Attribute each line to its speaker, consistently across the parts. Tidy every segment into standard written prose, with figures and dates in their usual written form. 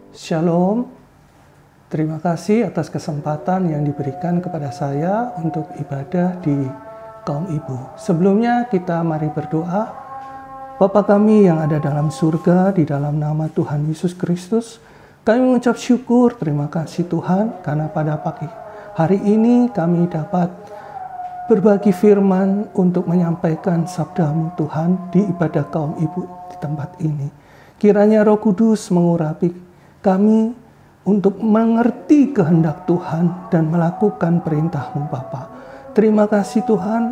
Speaker 1: Shalom, terima kasih atas kesempatan yang diberikan kepada saya untuk ibadah di kaum ibu. Sebelumnya kita mari berdoa. Bapa kami yang ada dalam surga, di dalam nama Tuhan Yesus Kristus, kami mengucap syukur, terima kasih Tuhan, karena pada pagi hari ini kami dapat berbagi firman untuk menyampaikan sabda-Mu Tuhan di ibadah kaum ibu di tempat ini. Kiranya Roh Kudus mengurapi kami untuk mengerti kehendak Tuhan dan melakukan perintah-Mu Bapa. Terima kasih Tuhan,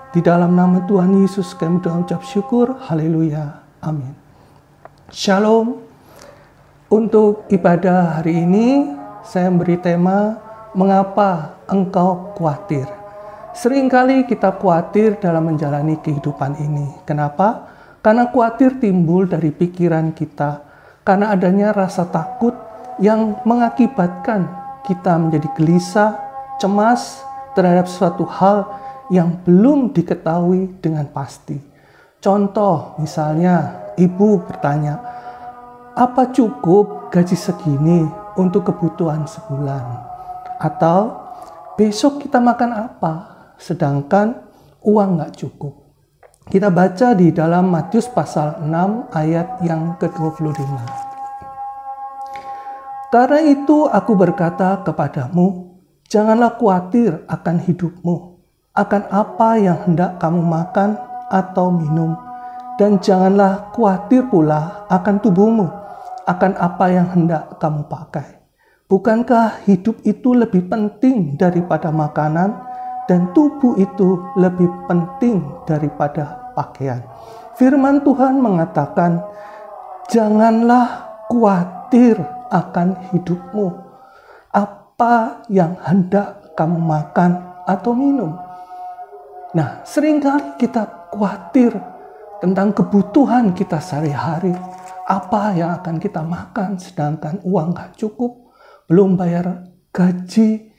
Speaker 1: di dalam nama Tuhan Yesus kami mengucap syukur, haleluya, amin. Shalom. Untuk ibadah hari ini saya beri tema, mengapa engkau khawatir? Seringkali kita khawatir dalam menjalani kehidupan ini. Kenapa? Karena khawatir timbul dari pikiran kita, karena adanya rasa takut yang mengakibatkan kita menjadi gelisah, cemas terhadap suatu hal yang belum diketahui dengan pasti. Contoh, misalnya ibu bertanya, apa cukup gaji segini untuk kebutuhan sebulan? Atau besok kita makan apa? Sedangkan uang nggak cukup. Kita baca di dalam Matius pasal 6 ayat yang ke-25. Karena itu aku berkata kepadamu, janganlah khawatir akan hidupmu, akan apa yang hendak kamu makan atau minum, dan janganlah khawatir pula akan tubuhmu, akan apa yang hendak kamu pakai. Bukankah hidup itu lebih penting daripada makanan, dan tubuh itu lebih penting daripada pakaian? Firman Tuhan mengatakan, janganlah khawatir akan hidupmu, apa yang hendak kamu makan atau minum. Nah, seringkali kita khawatir tentang kebutuhan kita sehari-hari, apa yang akan kita makan, sedangkan uang gak cukup, belum bayar gaji,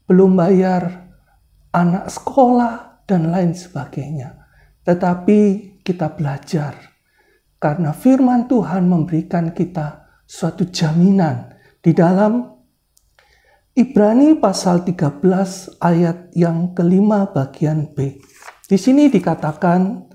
Speaker 1: belum bayar anak sekolah, dan lain sebagainya. Tetapi kita belajar, karena firman Tuhan memberikan kita suatu jaminan di dalam Ibrani pasal 13 ayat yang kelima bagian B. Di sini dikatakan,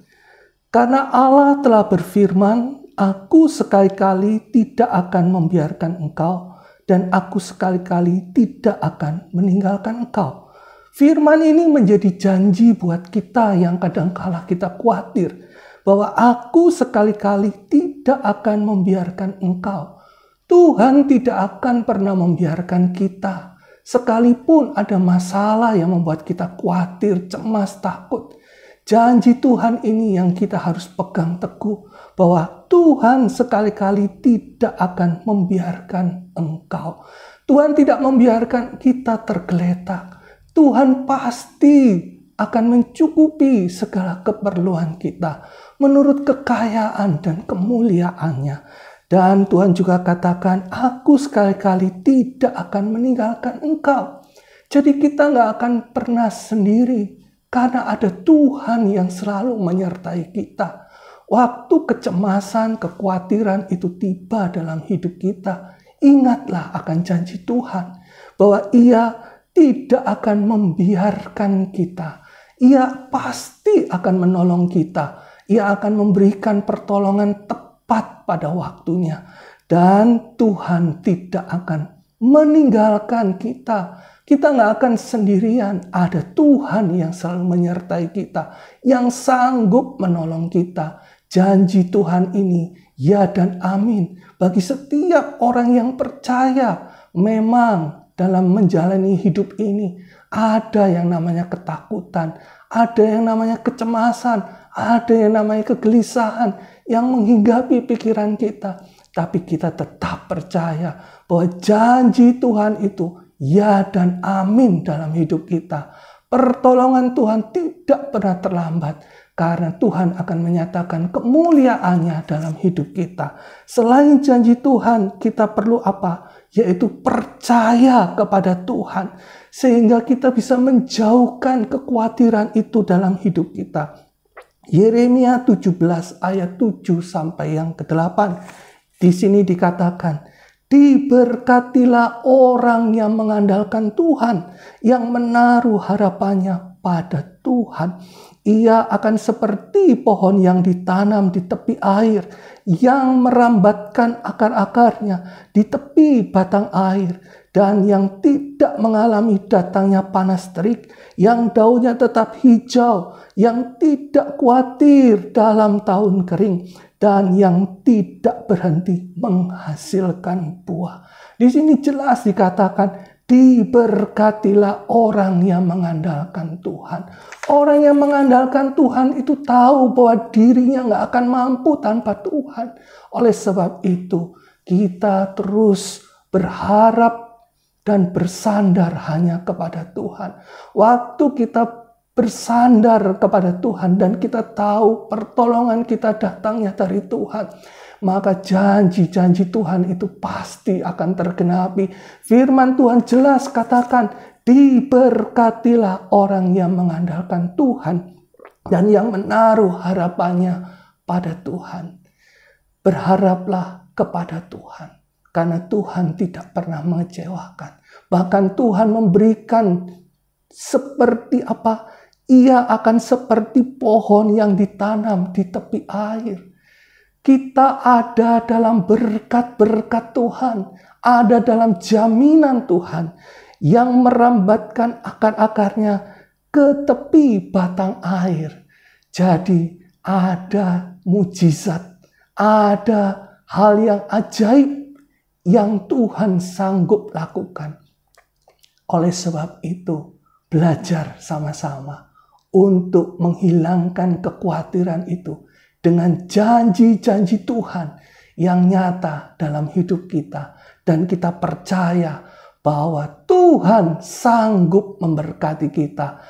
Speaker 1: karena Allah telah berfirman, aku sekali-kali tidak akan membiarkan engkau, dan aku sekali-kali tidak akan meninggalkan engkau. Firman ini menjadi janji buat kita yang kadangkala kita khawatir, bahwa aku sekali-kali tidak akan membiarkan engkau. Tuhan tidak akan pernah membiarkan kita, sekalipun ada masalah yang membuat kita khawatir, cemas, takut. Janji Tuhan ini yang kita harus pegang teguh, bahwa Tuhan sekali-kali tidak akan membiarkan engkau. Tuhan tidak membiarkan kita tergeletak. Tuhan pasti akan mencukupi segala keperluan kita menurut kekayaan dan kemuliaannya. Dan Tuhan juga katakan, aku sekali-kali tidak akan meninggalkan engkau. Jadi kita gak akan pernah sendiri, karena ada Tuhan yang selalu menyertai kita. Waktu kecemasan, kekhawatiran itu tiba dalam hidup kita, ingatlah akan janji Tuhan, bahwa Ia tidak akan membiarkan kita. Ia pasti akan menolong kita. Ia akan memberikan pertolongan tepat pada waktunya. Dan Tuhan tidak akan meninggalkan kita. Kita nggak akan sendirian. Ada Tuhan yang selalu menyertai kita, yang sanggup menolong kita. Janji Tuhan ini ya dan amin bagi setiap orang yang percaya. Memang dalam menjalani hidup ini ada yang namanya ketakutan, ada yang namanya kecemasan, ada yang namanya kegelisahan yang menghinggapi pikiran kita. Tapi kita tetap percaya bahwa janji Tuhan itu ya dan amin dalam hidup kita. Pertolongan Tuhan tidak pernah terlambat, karena Tuhan akan menyatakan kemuliaannya dalam hidup kita. Selain janji Tuhan, kita perlu apa? Yaitu percaya kepada Tuhan, sehingga kita bisa menjauhkan kekhawatiran itu dalam hidup kita. Yeremia 17 ayat 7 sampai yang ke-8. Di sini dikatakan, Diberkatilah orang yang mengandalkan Tuhan, yang menaruh harapannya pada Tuhan. Ia akan seperti pohon yang ditanam di tepi air, yang merambatkan akar-akarnya di tepi batang air, dan yang tidak mengalami datangnya panas terik, yang daunnya tetap hijau, yang tidak khawatir dalam tahun kering, dan yang tidak berhenti menghasilkan buah. Di sini jelas dikatakan, diberkatilah orang yang mengandalkan Tuhan. Orang yang mengandalkan Tuhan itu tahu bahwa dirinya nggak akan mampu tanpa Tuhan. Oleh sebab itu, kita terus berharap dan bersandar hanya kepada Tuhan. Waktu kita bersandar kepada Tuhan dan kita tahu pertolongan kita datangnya dari Tuhan, maka janji-janji Tuhan itu pasti akan tergenapi. Firman Tuhan jelas katakan, diberkatilah orang yang mengandalkan Tuhan dan yang menaruh harapannya pada Tuhan. Berharaplah kepada Tuhan, karena Tuhan tidak pernah mengecewakan. Bahkan Tuhan memberikan seperti apa? Ia akan seperti pohon yang ditanam di tepi air. Kita ada dalam berkat-berkat Tuhan, ada dalam jaminan Tuhan yang merambatkan akar-akarnya ke tepi batang air. Jadi ada mujizat, ada hal yang ajaib yang Tuhan sanggup lakukan. Oleh sebab itu, belajar sama-sama untuk menghilangkan kekhawatiran itu dengan janji-janji Tuhan yang nyata dalam hidup kita. Dan kita percaya bahwa Tuhan sanggup memberkati kita.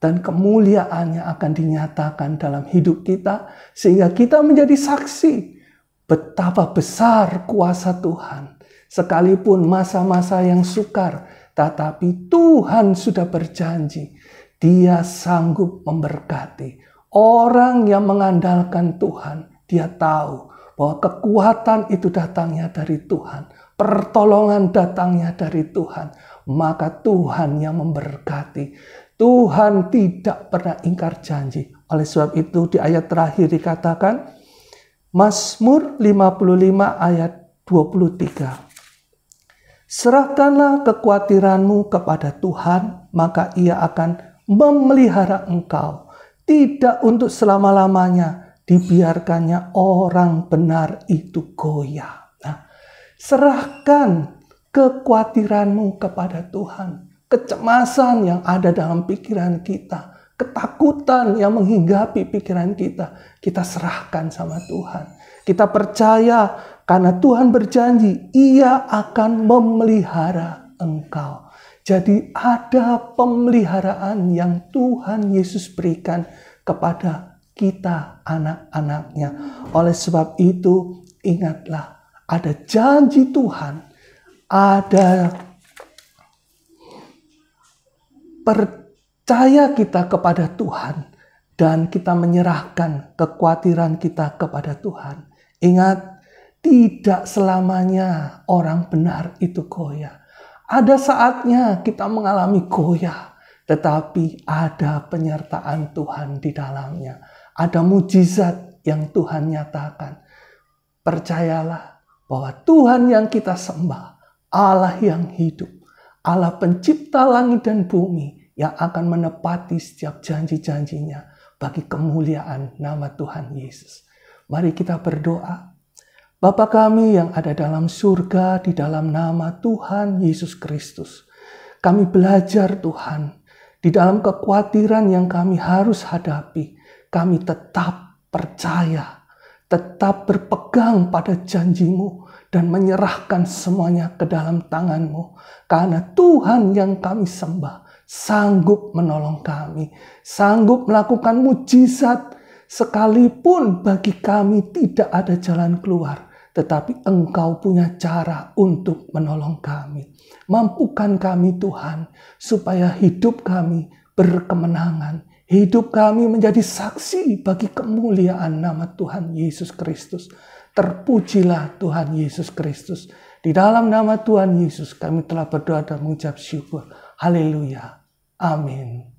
Speaker 1: Dan kemuliaannya akan dinyatakan dalam hidup kita. Sehingga kita menjadi saksi betapa besar kuasa Tuhan. Sekalipun masa-masa yang sukar, tetapi Tuhan sudah berjanji. Dia sanggup memberkati. Orang yang mengandalkan Tuhan, dia tahu bahwa kekuatan itu datangnya dari Tuhan. Pertolongan datangnya dari Tuhan. Maka Tuhan yang memberkati. Tuhan tidak pernah ingkar janji. Oleh sebab itu di ayat terakhir dikatakan, Mazmur 55 ayat 23. Serahkanlah kekhawatiranmu kepada Tuhan, maka Ia akan memelihara engkau. Tidak untuk selama-lamanya dibiarkannya orang benar itu goyah. Nah, serahkan kekhawatiranmu kepada Tuhan. Kecemasan yang ada dalam pikiran kita, ketakutan yang menghinggapi pikiran kita, kita serahkan sama Tuhan. Kita percaya karena Tuhan berjanji, Ia akan memelihara engkau. Jadi ada pemeliharaan yang Tuhan Yesus berikan kepada kita anak-anaknya. Oleh sebab itu ingatlah, ada janji Tuhan, ada percaya kita kepada Tuhan, dan kita menyerahkan kekhawatiran kita kepada Tuhan. Ingat, tidak selamanya orang benar itu goyah. Ada saatnya kita mengalami goyah, tetapi ada penyertaan Tuhan di dalamnya. Ada mujizat yang Tuhan nyatakan. Percayalah bahwa Tuhan yang kita sembah, Allah yang hidup, Allah pencipta langit dan bumi, yang akan menepati setiap janji-janjinya bagi kemuliaan nama Tuhan Yesus. Mari kita berdoa. Bapa kami yang ada dalam surga, di dalam nama Tuhan Yesus Kristus, kami belajar Tuhan, di dalam kekhawatiran yang kami harus hadapi, kami tetap percaya, tetap berpegang pada janji-Mu, dan menyerahkan semuanya ke dalam tangan-Mu, karena Tuhan yang kami sembah sanggup menolong kami, sanggup melakukan mujizat, sekalipun bagi kami tidak ada jalan keluar. Tetapi Engkau punya cara untuk menolong kami. Mampukan kami Tuhan, supaya hidup kami berkemenangan. Hidup kami menjadi saksi bagi kemuliaan nama Tuhan Yesus Kristus. Terpujilah Tuhan Yesus Kristus. Di dalam nama Tuhan Yesus kami telah berdoa dan mengucap syukur. Haleluya. Amin.